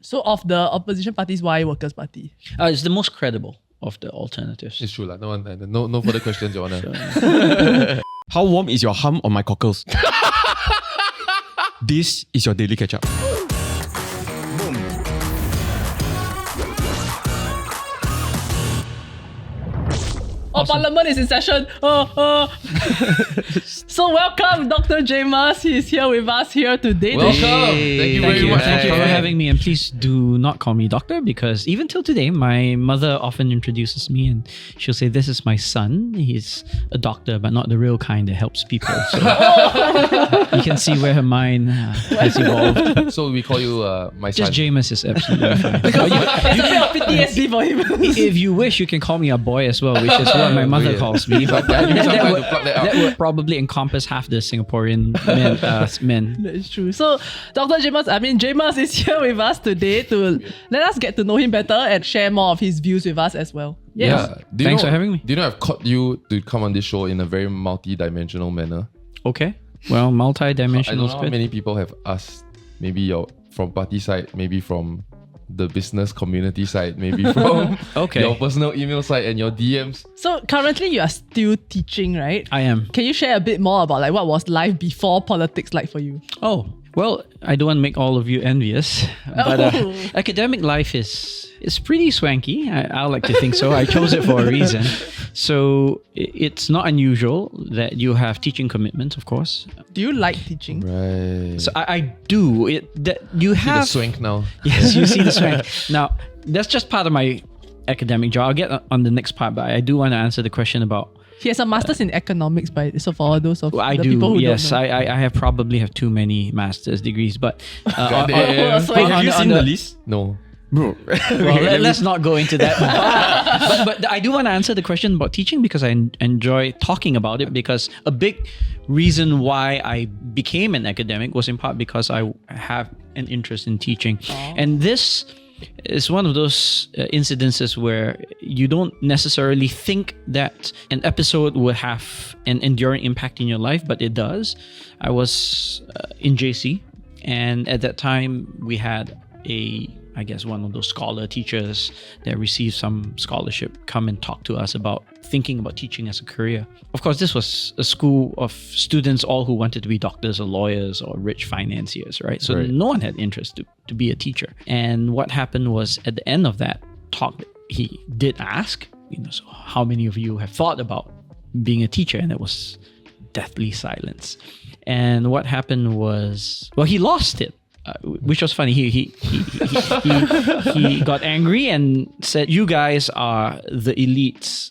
So of the opposition parties, why Workers' Party? It's the most credible of the alternatives. It's true. No further questions, Your Honor. How warm is your hum on my cockles? This is your daily catch-up. Awesome. Parliament is in session. So welcome, Dr. Jamus. He's here with us here today. Welcome. Thank you very much. Thank you for having me. And please do not call me doctor, because even till today, my mother often introduces me and she'll say, "This is my son. He's a doctor, but not the real kind that helps people." So you can see where her mind has evolved. So we call you my Just son. Jamus is absolutely fine. It's a bit of PTSD for him. If you wish, you can call me a boy as well, which is what my mother calls me. But that would probably encompass half the Singaporean men. That is true. So, Dr. Jamus is here with us today to let us get to know him better and share more of his views with us as well. Yes. Yeah. Thanks for having me. Do you know I've caught you to come on this show in a very multi-dimensional manner? Okay. Well, multi-dimensional. I don't is know how good. many people have asked, maybe you're from party side, maybe from the business community side, maybe from your personal email side and your DMs. So, currently you are still teaching, right? I am. Can you share a bit more about what was life before politics like for you? Oh, well, I don't want to make all of you envious, but academic life is pretty swanky. I like to think so. I chose it for a reason. So it's not unusual that you have teaching commitments, of course. Do you like teaching? Right. So I do. You have the swank now. Yes, you see the swank. Now, that's just part of my academic job. I'll get on the next part, but I do want to answer the question about. He has a master's in economics, so for all those of I the do, people who yes. don't know. I probably have too many master's degrees, but Have you seen the list? No. Bro. Well, let's not go into that. But I do want to answer the question about teaching because I enjoy talking about it, because a big reason why I became an academic was in part because I have an interest in teaching. And this is one of those incidences where you don't necessarily think that an episode will have an enduring impact in your life, but it does. I was in JC, and at that time we had one of those scholar teachers that received some scholarship come and talk to us about thinking about teaching as a career. Of course, this was a school of students all who wanted to be doctors or lawyers or rich financiers, right? So no one had interest to be a teacher. And what happened was, at the end of that talk, he did ask, so how many of you have thought about being a teacher? And it was deathly silence. And what happened was, well, he lost it. Which was funny. He got angry and said, "You guys are the elites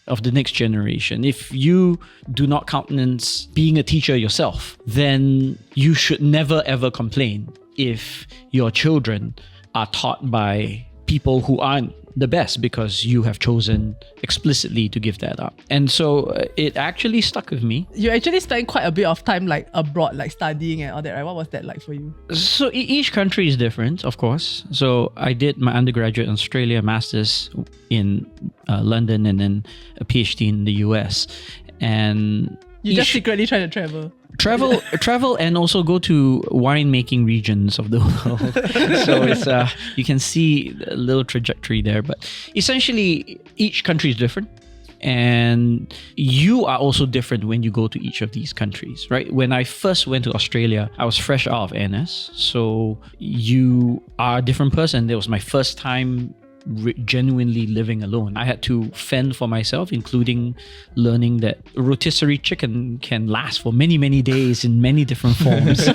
of the next generation. If you do not countenance being a teacher yourself, then you should never ever complain if your children are taught by people who aren't the best, because you have chosen explicitly to give that up." And so it actually stuck with me. You actually spent quite a bit of time abroad, studying and all that, right? What was that like for you? So each country is different, of course. So I did my undergraduate in Australia, master's in London, and then a PhD in the US. And you just secretly try to travel. Travel and also go to winemaking regions of the world. So it's you can see a little trajectory there, but essentially each country is different, and you are also different when you go to each of these countries, right? When I first went to Australia, I was fresh out of NS, so you are a different person. That was my first time genuinely living alone. I had to fend for myself, including learning that rotisserie chicken can last for many, many days in many different forms.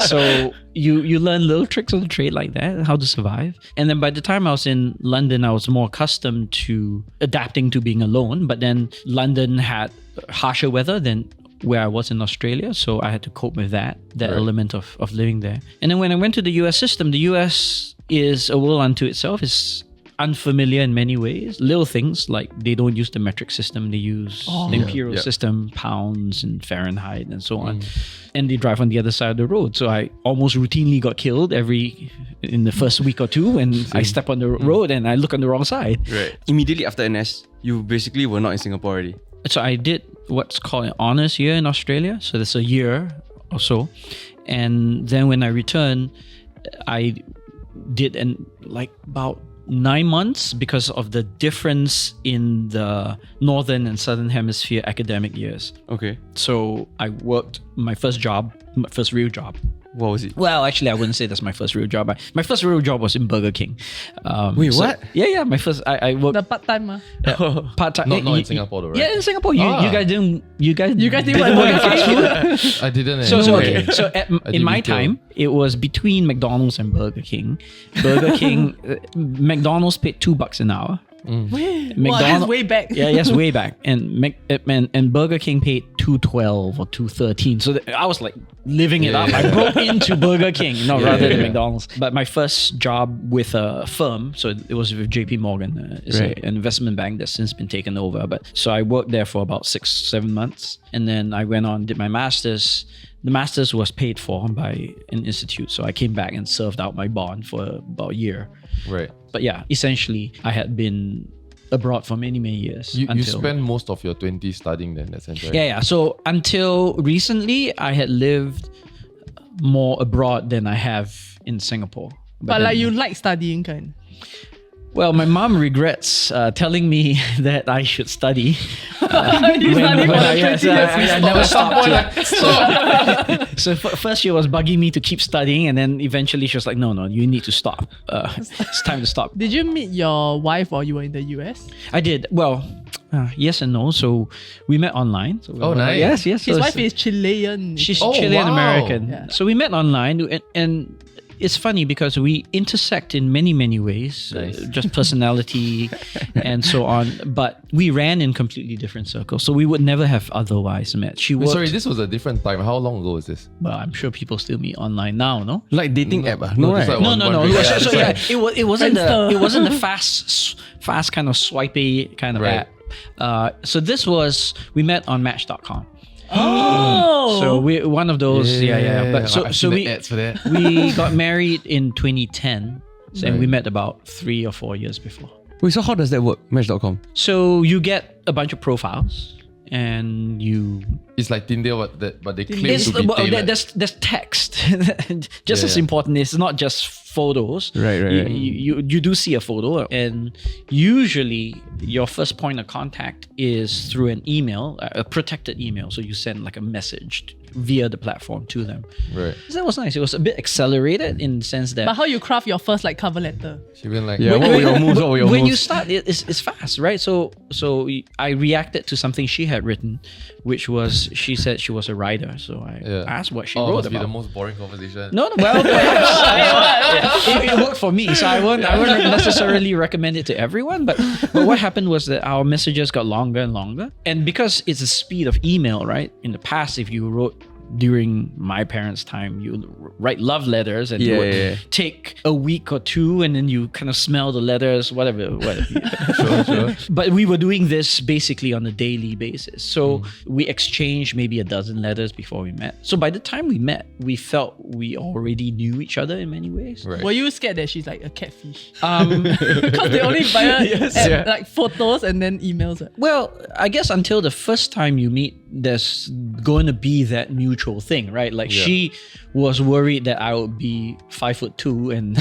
So you learn little tricks of the trade like that, how to survive. And then by the time I was in London, I was more accustomed to adapting to being alone. But then London had harsher weather than where I was in Australia, so I had to cope with that element of living there. And then when I went to the US system, the US is a world unto itself. It's unfamiliar in many ways. Little things like they don't use the metric system, they use the imperial system, pounds and Fahrenheit and so on. And they drive on the other side of the road. So I almost routinely got killed in the first week or two when I step on the road and I look on the wrong side. Right. Immediately after NS, you basically were not in Singapore already. So I did what's called an honours year in Australia. So that's a year or so. And then when I returned, I did about 9 months because of the difference in the northern and southern hemisphere academic years. Okay. So I worked my first real job. What was it? Well, actually, I wouldn't say that's my first real job. My first real job was in Burger King. Wait, what? Yeah. My first, I worked The part-time. part time. Not in Singapore though, right? Yeah, in Singapore, you guys didn't. You guys didn't work at fast food? I didn't. So okay. in my retail. time, it was between McDonald's and Burger King. Burger King, McDonald's paid $2 an hour. Wow, that's way back. Yeah, yes, way back. And Burger King paid $2.12 or $2.13. So I was like living it up. I broke into Burger King, rather than McDonald's. But my first job with a firm, so it was with JP Morgan, it's an investment bank that's since been taken over. But so I worked there for about 6-7 months, and then I went on, did my master's. The master's was paid for by an institute, so I came back and served out my bond for about a year. Right. But yeah, essentially, I had been abroad for many years. You spent most of your 20s studying then, in that sense, right? Yeah. So until recently, I had lived more abroad than I have in Singapore. But then, like you like studying kind. Well, my mom regrets telling me that I should study. You study for the 20 years. I never stopped. So first she was bugging me to keep studying, and then eventually she was like, no, you need to stop. It's time to stop. Did you meet your wife while you were in the US? I did. Well, yes and no. So we met online. So nice. Yes. His so wife is Chilean. She's Oh, Chilean wow. American. Yeah. So we met online, and it's funny because we intersect in many ways, Nice. just personality and so on. But we ran in completely different circles, so we would never have otherwise met. She Wait, worked. sorry, this was a different time. How long ago was this? Well, I'm sure people still meet online now, no? Like dating app? No, No, this right? one- No. wondering. Yeah, So that's yeah, right. it wasn't Friendster. the fast kind of swipey kind of Right. app. So this was, we met on Match.com. Oh. So we one of those, yeah. But I've so seen the we ads for that. we got married in 2010, and we Right. met about 3 or 4 years before. Wait, so how does that work? Match.com. So you get a bunch of profiles, and you It's like Tinder, but they claim it's, to be tailored. there's text, just as Yeah. important. It's not just photos. Right. You do see a photo, and usually your first point of contact is through an email, a protected email. So you send like a message via the platform to them. Right. So that was nice. It was a bit accelerated in the sense that But how you craft your first like cover letter? She went like, Yeah, what were your moves? when you start, it's fast, right? So I reacted to something she had written, which was, she said she was a writer. So I asked what she oh, wrote must be the about. most boring conversation. No, well, perhaps it worked for me, so I wouldn't necessarily recommend it to everyone. But what happened was that our messages got longer and longer, and because it's the speed of email, right? In the past, if you wrote during my parents' time, you would write love letters, and you would take a week or two, and then you kind of smell the letters, whatever. Sure. But we were doing this basically on a daily basis. So we exchanged maybe a dozen letters before we met. So by the time we met, we felt we already knew each other in many ways. Right. Were you scared that she's like a catfish? Because they only buy like photos and then emails. Right? Well, I guess until the first time you meet, there's going to be that mutual thing, right? Like she was worried that I would be 5'2", and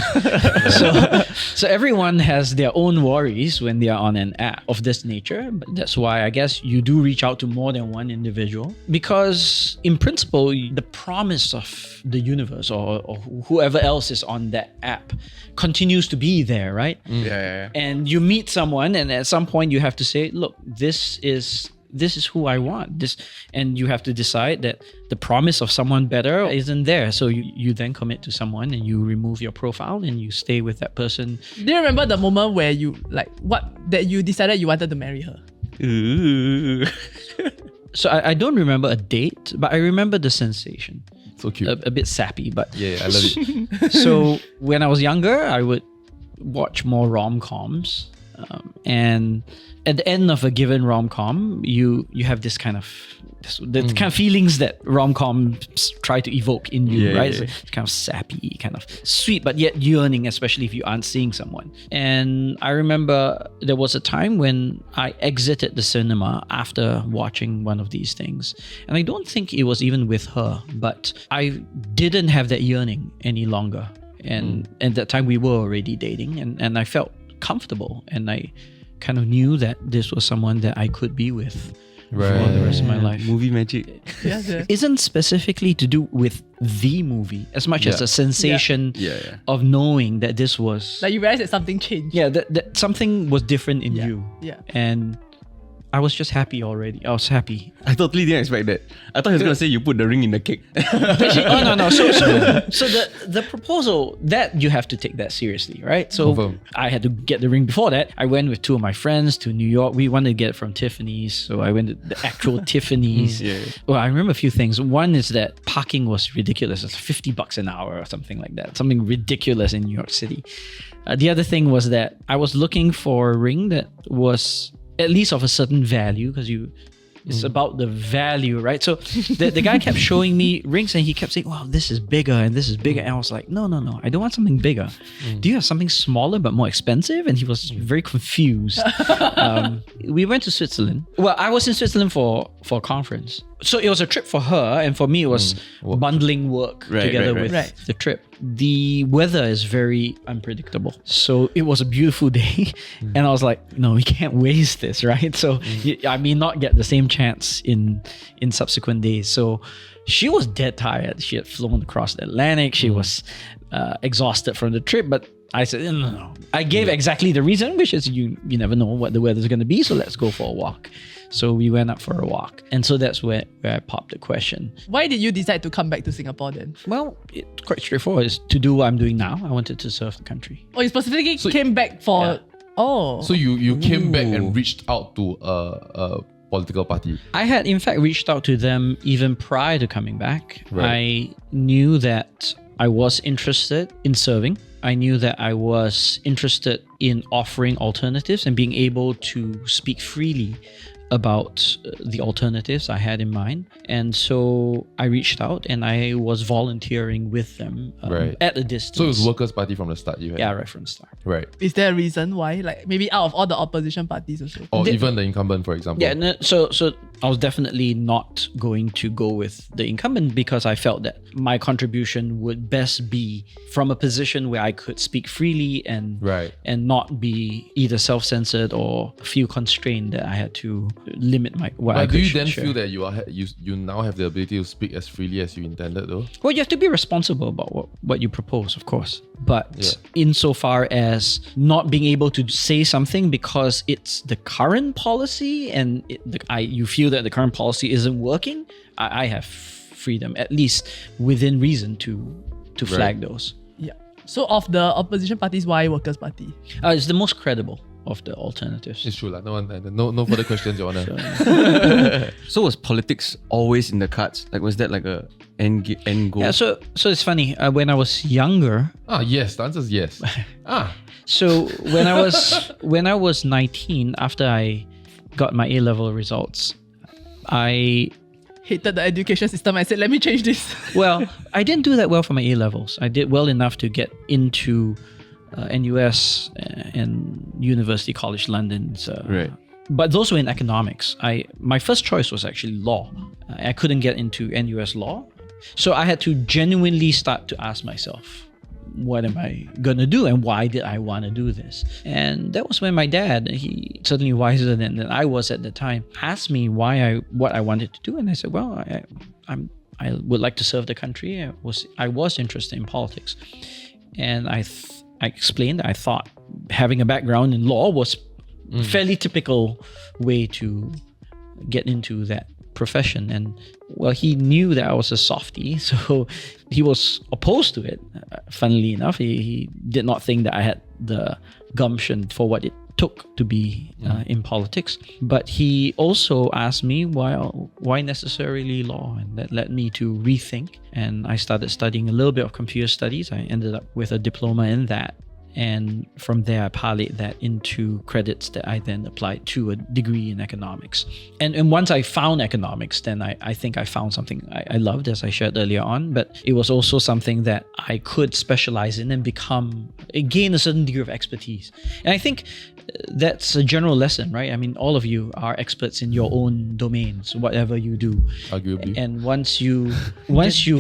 so everyone has their own worries when they are on an app of this nature. But that's why I guess you do reach out to more than one individual, because in principle, the promise of the universe or whoever else is on that app continues to be there, right? Yeah. And you meet someone, and at some point you have to say, look, this is who I want. And you have to decide that the promise of someone better isn't there. So you then commit to someone, and you remove your profile, and you stay with that person. Do you remember the moment where you that you decided you wanted to marry her? So I don't remember a date, but I remember the sensation. So cute. A bit sappy, but Yeah, I love it. so when I was younger, I would watch more rom-coms, and at the end of a given rom-com, you have this kind of kind of feelings that rom-coms try to evoke in you, right? Yeah. It's kind of sappy, kind of sweet, but yet yearning, especially if you aren't seeing someone. And I remember there was a time when I exited the cinema after watching one of these things, and I don't think it was even with her, but I didn't have that yearning any longer. And at that time we were already dating, and I felt comfortable, and I kind of knew that this was someone that I could be with for the rest of my life. Movie magic. Yeah. Isn't specifically to do with the movie as much as a sensation of knowing that this was Like you realize that something changed. yeah, that something was different in you. Yeah. And I was just happy already. I was happy. I totally didn't expect that. I thought he was gonna say you put the ring in the cake. Oh no. So the proposal, that you have to take that seriously, right? So Confirm. I had to get the ring before that. I went with two of my friends to New York. We wanted to get it from Tiffany's, so I went to the actual Tiffany's. Well, I remember a few things. One is that parking was ridiculous. It's $50 an hour or something like that. Something ridiculous in New York City. The other thing was that I was looking for a ring that was at least of a certain value, because it's about the value, right? So the guy kept showing me rings, and he kept saying, wow, this is bigger and this is bigger. And I was like, no, I don't want something bigger. Do you have something smaller but more expensive? And he was very confused. We went to Switzerland. Well, I was in Switzerland for a conference. So it was a trip for her, and for me it was bundling work together with the trip. The weather is very unpredictable. So it was a beautiful day, and I was like, no, we can't waste this, right? So I may not get the same chance in subsequent days. So she was dead tired. She had flown across the Atlantic. She was exhausted from the trip, but I said, no. I gave exactly the reason, which is you never know what the weather's going to be, so let's go for a walk. So we went up for a walk. And so that's where I popped the question. Why did you decide to come back to Singapore then? Well, it's quite straightforward. It's to do what I'm doing now. I wanted to serve the country. Oh, you specifically came back for... Yeah. Oh. So you came back and reached out to a political party. I had in fact reached out to them even prior to coming back. Right. I knew that I was interested in serving. I knew that I was interested in offering alternatives and being able to speak freely about the alternatives I had in mind. And so I reached out and I was volunteering with them at a distance. So it was Workers' Party from the start, you had? Yeah, right from the start. Right. Is there a reason why? Like maybe out of all the opposition parties also? Or even the incumbent, for example. Yeah, no, so I was definitely not going to go with the incumbent because I felt that my contribution would best be from a position where I could speak freely and not be either self-censored or feel constrained that I had to limit what I could share. But do you then feel that you now have the ability to speak as freely as you intended though? Well, you have to be responsible about what you propose, of course. But insofar as not being able to say something because it's the current policy and you feel that the current policy isn't working, I have freedom, at least within reason, to flag those. Yeah. So of the opposition parties, why Workers' Party? It's the most credible of the alternatives. It's true. No further questions, Your Honor. So was politics always in the cards? Like was that like a end goal? Yeah, so it's funny. When I was younger... Yes. The answer is yes. So when I was 19, after I got my A-level results, I hated the education system. I said, let me change this. Well, I didn't do that well for my A-levels. I did well enough to get into NUS and University College London's. But those were in economics. My first choice was actually law. I couldn't get into NUS law. So I had to genuinely start to ask myself, what am I going to do and why did I want to do this? And that was when my dad, he certainly wiser than I was at the time, asked me what I wanted to do. And I said, well, I would like to serve the country. I was interested in politics. And I explained that I thought having a background in law was a fairly typical way to get into that profession. And well, he knew that I was a softie, so he was opposed to it. Funnily enough, he did not think that I had the gumption for what it took to be in politics. But he also asked me why necessarily law, and that led me to rethink. And I started studying a little bit of computer studies. I ended up with a diploma in that. And from there, I parlayed that into credits that I then applied to a degree in economics. And once I found economics, then I think I found something I loved, as I shared earlier on. But it was also something that I could specialize in and gain a certain degree of expertise. And I think that's a general lesson, right? I mean, all of you are experts in your own domains, whatever you do. Arguably. And once you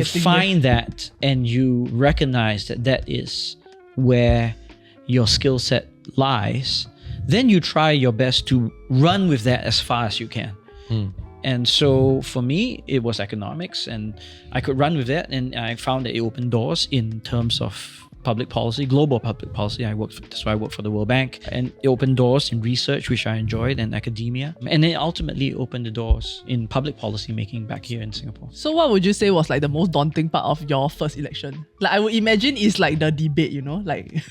find that and you recognize that is where your skill set lies, then you try your best to run with that as far as you can. And so for me, it was economics, and I could run with that, and I found that it opened doors in terms of public policy, global public policy. That's why I worked for the World Bank, and it opened doors in research, which I enjoyed, and academia, and then ultimately opened the doors in public policy making back here in Singapore. So what would you say was like the most daunting part of your first election? Like I would imagine it's like the debate, like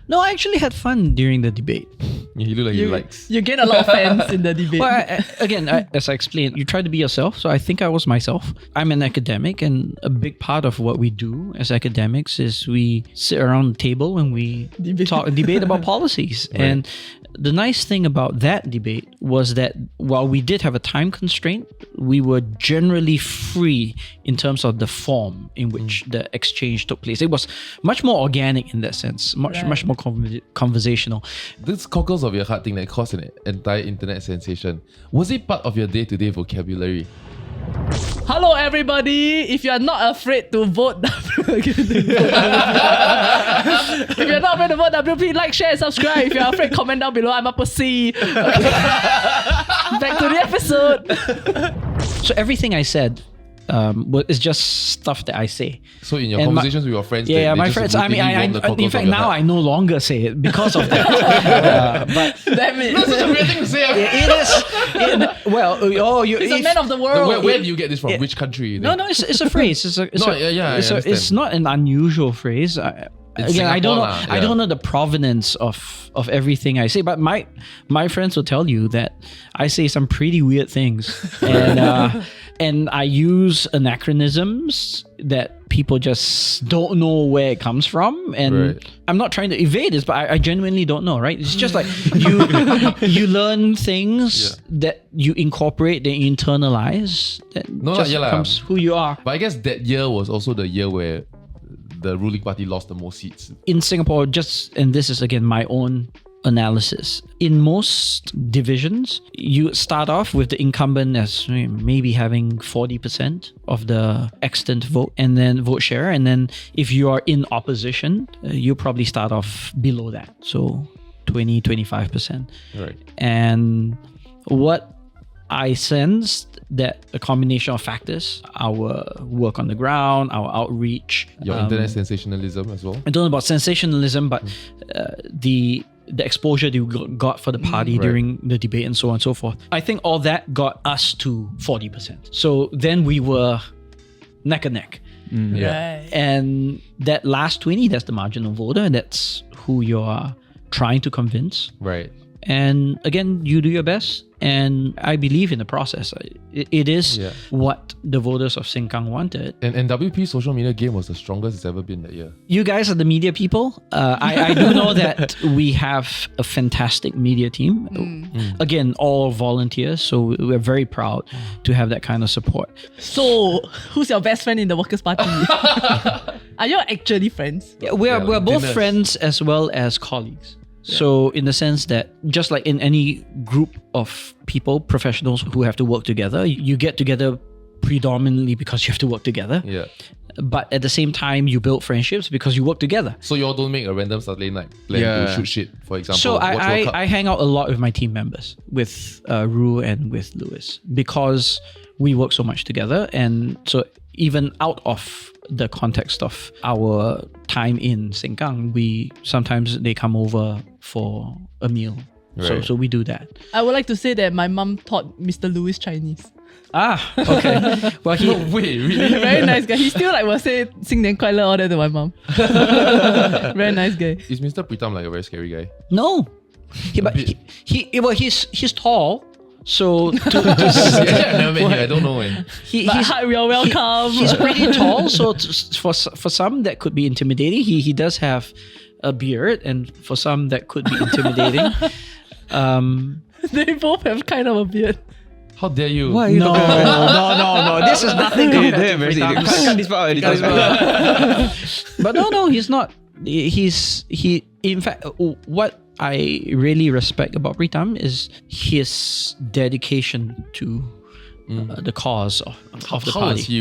No, I actually had fun during the debate. You look like you likes. You gain a lot of fans in the debate. Well, as I explained, you try to be yourself. So I think I was myself. I'm an academic, and a big part of what we do as academics is we sit around the table and we debate about policies. Right. And the nice thing about that debate was that while we did have a time constraint, we were generally free in terms of the form in which the exchange took place. It was much more organic in that sense, much more conversational. This Cockles of your heart thing that caused an entire internet sensation, was it part of your day-to-day vocabulary? Hello everybody! If you are not afraid to vote if you're not afraid to vote WP, like, share, and subscribe. If you're afraid, comment down below. I'm a pussy. Okay. Back to the episode. So everything I said it's just stuff that I say. So in your conversations with your friends, my friends. I mean, in fact, now I no longer say it because of that. But damn it! That's such a weird thing to say. He's a man of the world. Where do you get this from? Which country? No, it's a phrase. It's not an unusual phrase. Again, I don't know the provenance of everything I say, but my friends will tell you that I say some pretty weird things, and I use anachronisms that people just don't know where it comes from, and I'm not trying to evade this, but I genuinely don't know, right? It's just like you learn things that you incorporate, then you internalize, that becomes who you are. But I guess that year was also the year where the ruling party lost the most seats. In Singapore, and this is again my own analysis, in most divisions, you start off with the incumbent as maybe having 40% of the extant vote and then vote share. And then if you are in opposition, you probably start off below that. So 20-25%. Right. And what I sensed that a combination of factors, our work on the ground, our outreach, your internet sensationalism as well. I don't know about sensationalism, but the exposure that you got for the party during the debate and so on and so forth. I think all that got us to 40%. So then we were neck and neck. And that last 20, that's the marginal voter. That's who you're trying to convince. Right. And again, you do your best. And I believe in the process. It is what the voters of Sengkang wanted. And WP social media game was the strongest it's ever been that year. You guys are the media people. I do know that we have a fantastic media team. Again, all volunteers. So we're very proud to have that kind of support. So, who's your best friend in the Workers' Party? Are you actually friends? Yeah, we're both friends as well as colleagues. So in the sense that just like in any group of people, professionals who have to work together, you get together predominantly because you have to work together. Yeah. But at the same time, you build friendships because you work together. So you all don't make a random Saturday night plan to shoot shit, for example. So I hang out a lot with my team members, with Ru and with Lewis, because we work so much together. And so even out of the context of our time in Sengkang, sometimes they come over for a meal. Right. So we do that. I would like to say that my mum taught Mr. Lewis Chinese. Okay. Well, wait, really? Very nice guy. He still will say 新年快乐 all that to my mum. Very nice guy. Is Mr. Pritam like a very scary guy? No. He's tall. So I've never met him. I don't know. You're welcome. He's pretty tall. So for some that could be intimidating. He does have a beard, and for some that could be intimidating. They both have kind of a beard. How dare you? Why are you talking about? No. This is nothing compared to Damn, Pritam's. cut this part out. But no, he's not. He. In fact, what I really respect about Pritam is his dedication to the cause of the How party. was he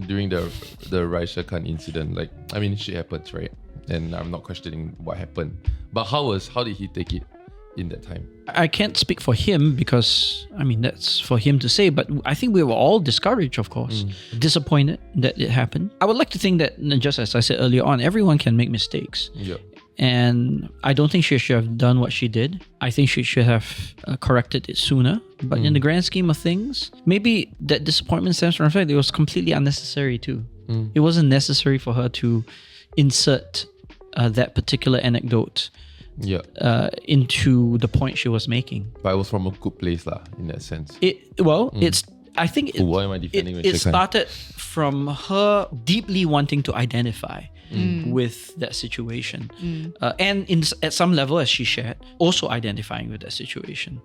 during the Raisha Khan incident? Like, I mean, shit happens, right? And I'm not questioning what happened, but how did he take it in that time? I can't speak for him because, I mean, that's for him to say, but I think we were all discouraged, of course, disappointed that it happened. I would like to think that, just as I said earlier on, everyone can make mistakes. Yeah. And I don't think she should have done what she did. I think she should have corrected it sooner. But in the grand scheme of things, maybe that disappointment stems from the fact that it was completely unnecessary too. It wasn't necessary for her to insert that particular anecdote into the point she was making. But it was from a good place in that sense. I think Why am I defending it started from her deeply wanting to identify with that situation. And at some level, as she shared, also identifying with that situation.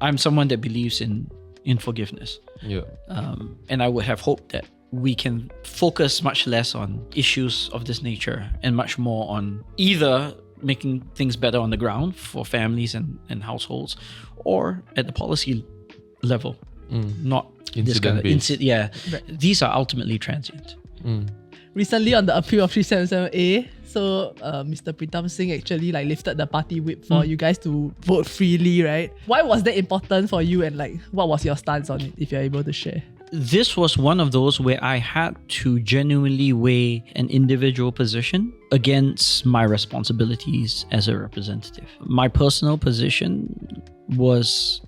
I'm someone that believes in forgiveness. Yeah. And I would have hoped that we can focus much less on issues of this nature and much more on either making things better on the ground for families and households, or at the policy level. Not Incident-based. These are ultimately transient. Recently on the appeal of 377A, so Mr. Pritam Singh actually lifted the party whip for you guys to vote freely, right? Why was that important for you, and what was your stance on it, if you're able to share? This was one of those where I had to genuinely weigh an individual position against my responsibilities as a representative. My personal position was,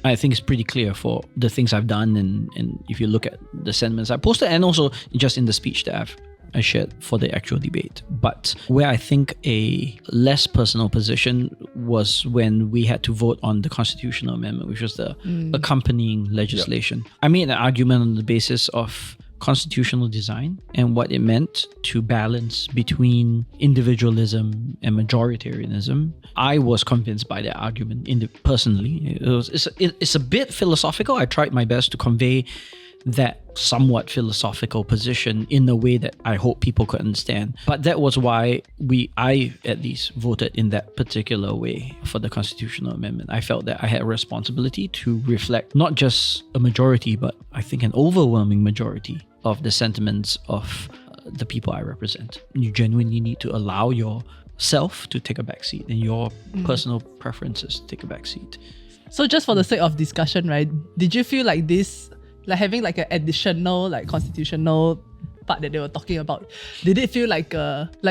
I think it's pretty clear for the things I've done, and if you look at the sentiments I posted, and also just in the speech that I shared for the actual debate. But where I think a less personal position was when we had to vote on the constitutional amendment, which was the accompanying legislation. I made an argument on the basis of constitutional design and what it meant to balance between individualism and majoritarianism. I was convinced by that argument personally. It's a bit philosophical. I tried my best to convey that somewhat philosophical position in a way that I hope people could understand. But that was why I at least voted in that particular way for the constitutional amendment. I felt that I had a responsibility to reflect not just a majority, but I think an overwhelming majority of the sentiments of the people I represent. You genuinely need to allow yourself to take a backseat and your personal preferences to take a backseat. So just for the sake of discussion, right, did you feel like this, having an additional constitutional part that they were talking about, did it feel like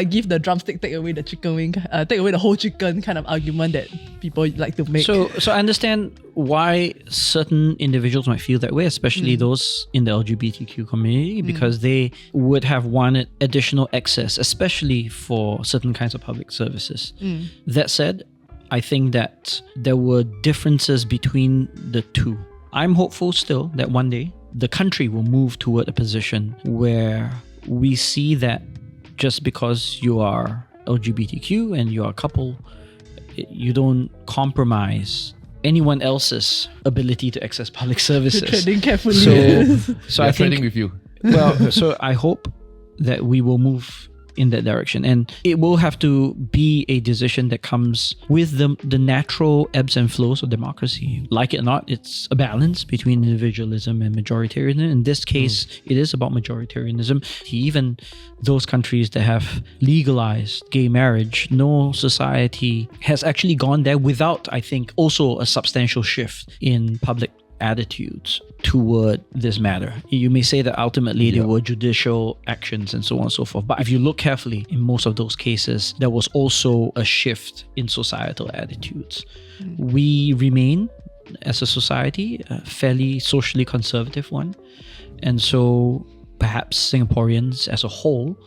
give the drumstick, take away the chicken wing, take away the whole chicken kind of argument that people like to make? So I understand why certain individuals might feel that way, especially those in the LGBTQ community, because they would have wanted additional access, especially for certain kinds of public services. That said, I think that there were differences between the two. I'm hopeful still that one day the country will move toward a position where we see that just because you are LGBTQ and you're a couple, you don't compromise anyone else's ability to access public services. You're treading carefully. So I think, treading with you. Well, so I hope that we will move in that direction, and it will have to be a decision that comes with the natural ebbs and flows of democracy. Like it or not, it's a balance between individualism and majoritarianism. In this case, it is about majoritarianism. Even those countries that have legalized gay marriage, no society has actually gone there without, I think, also a substantial shift in public attitudes toward this matter. You may say that ultimately there were judicial actions and so on and so forth, but if you look carefully, in most of those cases, there was also a shift in societal attitudes. We remain, as a society, a fairly socially conservative one, and so perhaps Singaporeans as a whole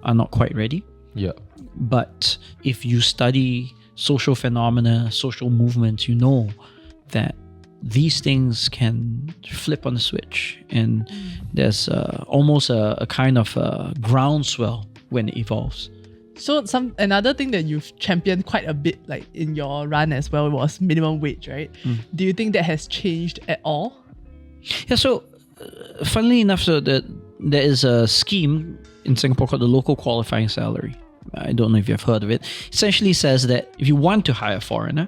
are not quite ready. Yeah. But if you study social phenomena, social movements, you know that these things can flip on the switch, and there's almost a kind of a groundswell when it evolves. So another thing that you've championed quite a bit, like in your run as well, was minimum wage, right? Do you think that has changed at all? Yeah, so funnily enough, so there is a scheme in Singapore called the local qualifying salary. I don't know if you've heard of it. Essentially says that if you want to hire a foreigner,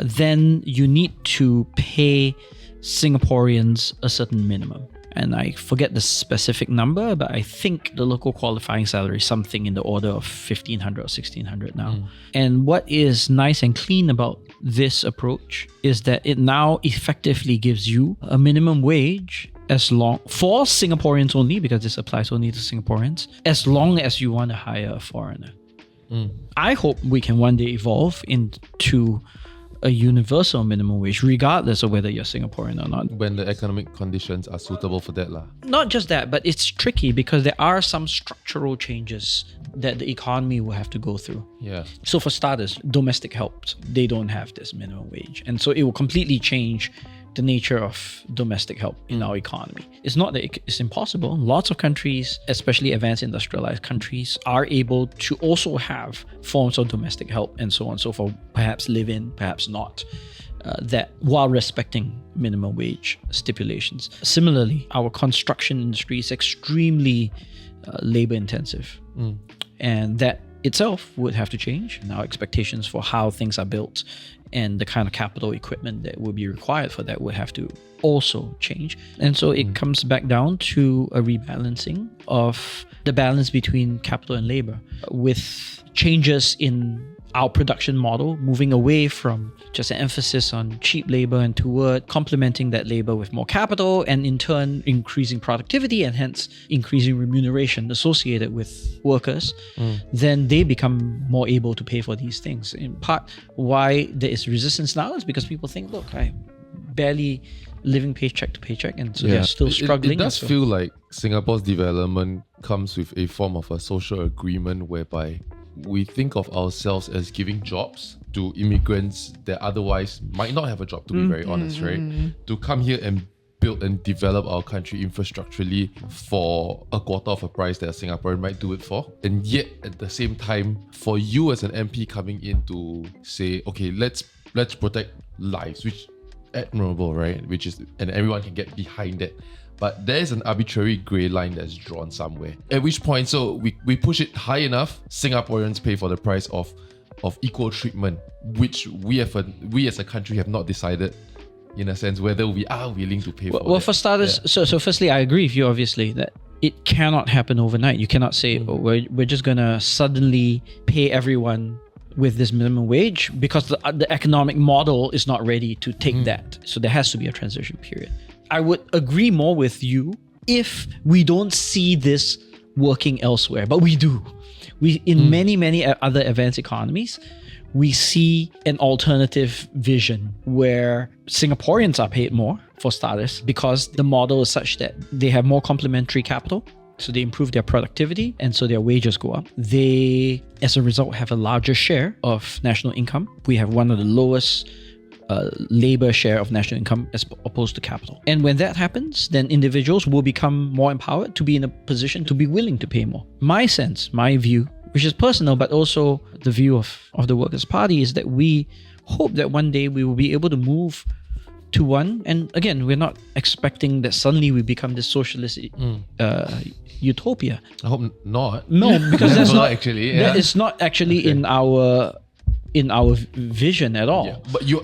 then you need to pay Singaporeans a certain minimum. And I forget the specific number, but I think the local qualifying salary is something in the order of 1,500 or 1,600 now. And what is nice and clean about this approach is that it now effectively gives you a minimum wage for Singaporeans only, because this applies only to Singaporeans, as long as you want to hire a foreigner. I hope we can one day evolve into a universal minimum wage, regardless of whether you're Singaporean or not. When the economic conditions are suitable for that. Not just that, but it's tricky because there are some structural changes that the economy will have to go through. Yeah. So for starters, domestic help, they don't have this minimum wage. And so it will completely change the nature of domestic help in our economy. It's not that it's impossible. Lots of countries, especially advanced industrialized countries, are able to also have forms of domestic help and so on and so forth, perhaps live in, perhaps not, that while respecting minimum wage stipulations. Similarly, our construction industry is extremely labor intensive. And that itself would have to change. And our expectations for how things are built and the kind of capital equipment that would be required for that would have to also change. And so it comes back down to a rebalancing of the balance between capital and labor, with changes in our production model moving away from just an emphasis on cheap labor and toward complementing that labor with more capital, and in turn increasing productivity and hence increasing remuneration associated with workers. Then they become more able to pay for these things. In part, why there is resistance now is because people think, look, I barely living paycheck to paycheck, and so they're still struggling. It does feel like Singapore's development comes with a form of a social agreement whereby we think of ourselves as giving jobs to immigrants that otherwise might not have a job, to be very honest, right? To come here and build and develop our country infrastructurally for a quarter of a price that a Singaporean might do it for. And yet at the same time, for you as an MP coming in to say, okay, let's protect lives, which admirable, right? And everyone can get behind that. But there's an arbitrary grey line that's drawn somewhere. At which point, so we push it high enough, Singaporeans pay for the price of equal treatment, which we as a country have not decided, in a sense, whether we are willing to pay for that. Well, for starters, so firstly, I agree with you, obviously, that it cannot happen overnight. You cannot say, we're just going to suddenly pay everyone with this minimum wage, because the economic model is not ready to take that. So there has to be a transition period. I would agree more with you if we don't see this working elsewhere, but we do. In many other advanced economies, we see an alternative vision where Singaporeans are paid more, for starters, because the model is such that they have more complementary capital. So they improve their productivity, and so their wages go up. They, as a result, have a larger share of national income. We have one of the lowest labor share of national income as opposed to capital. And when that happens, then individuals will become more empowered to be in a position to be willing to pay more. My sense, my view, which is personal, but also the view of the Workers' Party, is that we hope that one day we will be able to move to one. And again, we're not expecting that suddenly we become this socialist utopia. I hope not. No, because that's not actually. That is not actually in our vision at all. Yeah. But you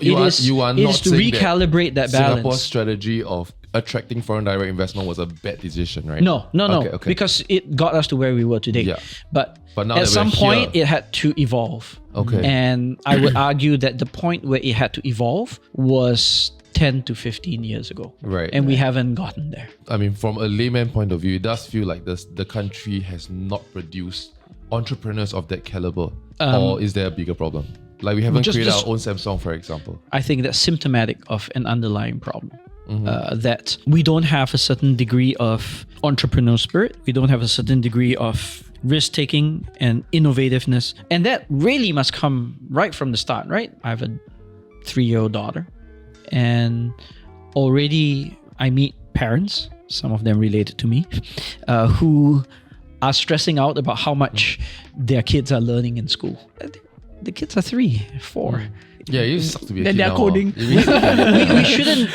are not it is to saying recalibrate that balance. Singapore's strategy of attracting foreign direct investment was a bad decision, right? No. Okay. Because it got us to where we were today. Yeah. But now at some point, it had to evolve. Okay. And I would argue that the point where it had to evolve was 10 to 15 years ago. Right. And we haven't gotten there. I mean, from a layman point of view, it does feel like the country has not produced entrepreneurs of that caliber. Or is there a bigger problem? Like we haven't created our own Samsung, for example. I think that's symptomatic of an underlying problem. That we don't have a certain degree of entrepreneurial spirit. We don't have a certain degree of risk-taking and innovativeness. And that really must come right from the start, right? I have a 3-year-old daughter. And already I meet parents, some of them related to me, who are stressing out about how much their kids are learning in school. The kids are 3, 4. Yeah, it sucks to be a Then kid they're now. coding.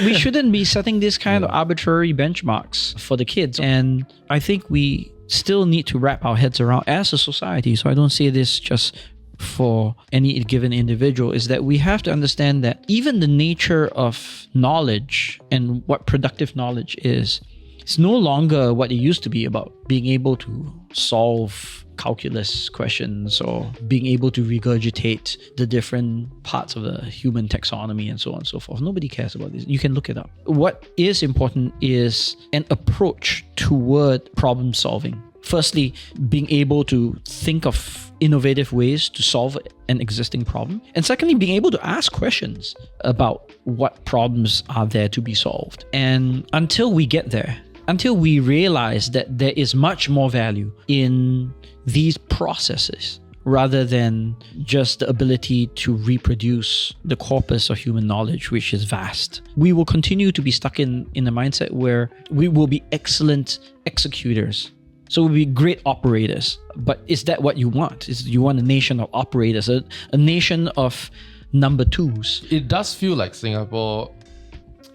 we shouldn't be setting this kind of arbitrary benchmarks for the kids. And I think we still need to wrap our heads around as a society. So I don't say this just for any given individual, is that we have to understand that even the nature of knowledge and what productive knowledge is, it's no longer what it used to be about being able to solve calculus questions or being able to regurgitate the different parts of the human taxonomy and so on and so forth. Nobody cares about this. You can look it up. What is important is an approach toward problem solving. Firstly, being able to think of innovative ways to solve an existing problem. And secondly, being able to ask questions about what problems are there to be solved. And until we get there, until we realize that there is much more value in these processes rather than just the ability to reproduce the corpus of human knowledge, which is vast, we will continue to be stuck in a mindset where we will be excellent executors. So we'll be great operators. But is that what you want? You want a nation of operators, a nation of number 2s. It does feel like Singapore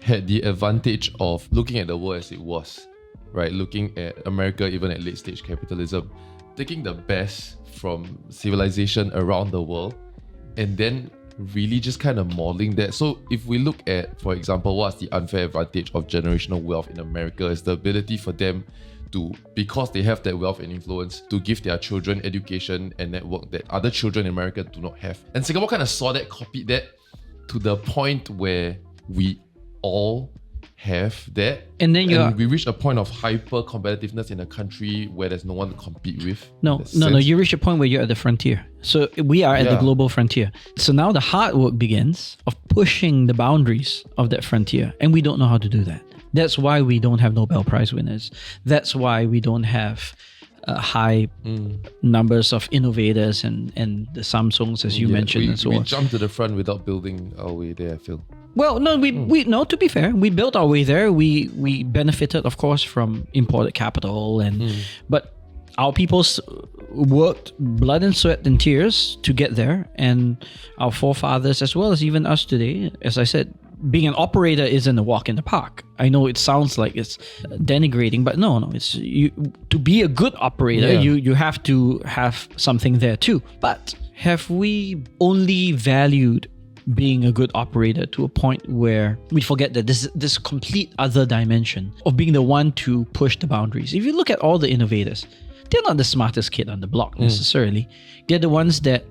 had the advantage of looking at the world as it was, right? Looking at America, even at late stage capitalism, taking the best from civilization around the world and then really just kind of modeling that. So if we look at, for example, what's the unfair advantage of generational wealth in America, is the ability for them to, because they have that wealth and influence, to give their children education and network that other children in America do not have. And Singapore kind of saw that, copied that to the point where we all have that. And then we reach a point of hyper competitiveness in a country where there's no one to compete with. No, you reach a point where you're at the frontier. So we are at the global frontier. So now the hard work begins of pushing the boundaries of that frontier. And we don't know how to do that. That's why we don't have Nobel Prize winners. That's why we don't have high numbers of innovators and the Samsungs, as you mentioned, and so on. We jumped to the front without building our way there, I feel. Well, no, no, to be fair, we built our way there. We benefited, of course, from imported capital, but our peoples worked blood and sweat and tears to get there, and our forefathers, as well as even us today, as I said, being an operator isn't a walk in the park. I know it sounds like it's denigrating, but no, it's to be a good operator, you have to have something there too. But have we only valued being a good operator to a point where we forget that this complete other dimension of being the one to push the boundaries? If you look at all the innovators, they're not the smartest kid on the block necessarily. They're the ones that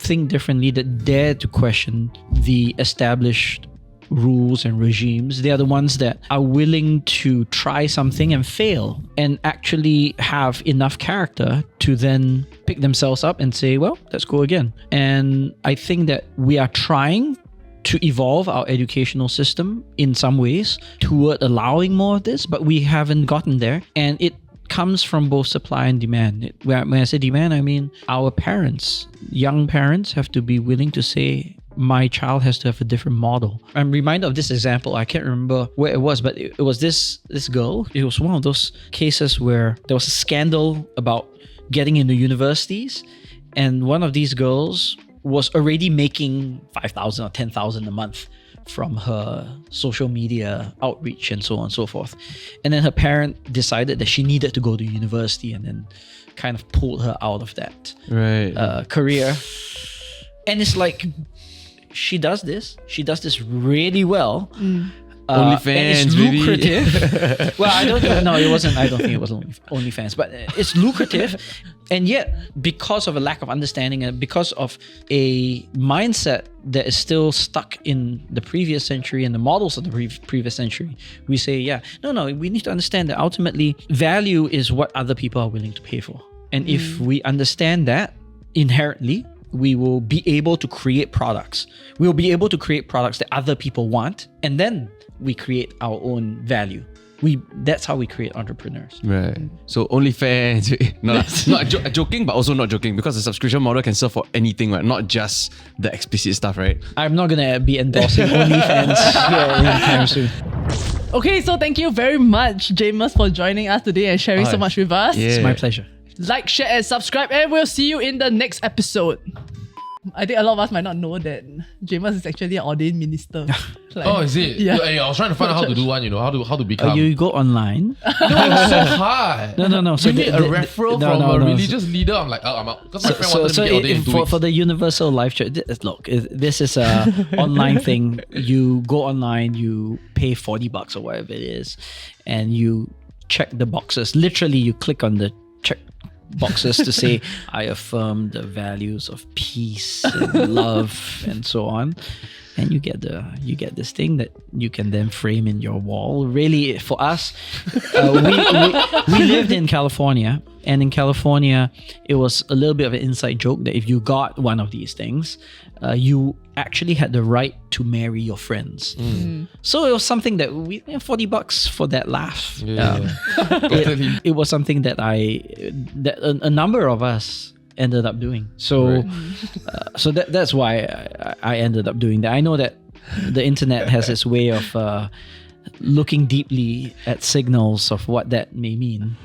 think differently, that dare to question the established rules and regimes. They are the ones that are willing to try something and fail and actually have enough character to then pick themselves up and say, well, let's go again. And I think that we are trying to evolve our educational system in some ways toward allowing more of this, but we haven't gotten there. And it comes from both supply and demand. When I say demand, I mean our parents, young parents, have to be willing to say, my child has to have a different model. I'm reminded of this example. I can't remember where it was, but it was this girl. It was one of those cases where there was a scandal about getting into universities, and one of these girls was already making 5,000 or 10,000 a month from her social media outreach and so on and so forth. And then her parent decided that she needed to go to university and then kind of pulled her out of that career. And it's like, she does this really well. OnlyFans, and it's lucrative. Well, I don't think it was OnlyFans, but it's lucrative. And yet, because of a lack of understanding and because of a mindset that is still stuck in the previous century and the models of the previous century, we say, we need to understand that ultimately value is what other people are willing to pay for. And if we understand that inherently, we will be able to create products. We'll be able to create products that other people want, and then we create our own value. That's how we create entrepreneurs. Right. So OnlyFans, not joking, but also not joking, because the subscription model can serve for anything, right? Not just the explicit stuff, right? I'm not gonna be endorsing OnlyFans anytime soon. Okay, so thank you very much, Jamus, for joining us today and sharing so much with us. It's my pleasure. like, share, and subscribe, and we'll see you in the next episode. I think a lot of us might not know that Jamus is actually an ordained minister. Oh, is it? Yeah. Hey, I was trying to find out how to do one, how to become. You go online. No, it's so hard. No. So you need a referral from a religious leader. I'm like, I'm out. Because my friend wanted to be ordained in 2 weeks. For the Universal Life Church, look, this is a online thing. You go online, you pay $40 or whatever it is, and you check the boxes. Literally, you click on the check boxes to say, I affirm the values of peace and love and so on. And you get this thing that you can then frame in your wall. Really, for us, we lived in California, and in California, it was a little bit of an inside joke that if you got one of these things, you actually had the right to marry your friends. So it was something that $40 for that laugh. It was something that a number of us ended up doing. So so that's why I ended up doing that. I know that the internet has its way of looking deeply at signals of what that may mean.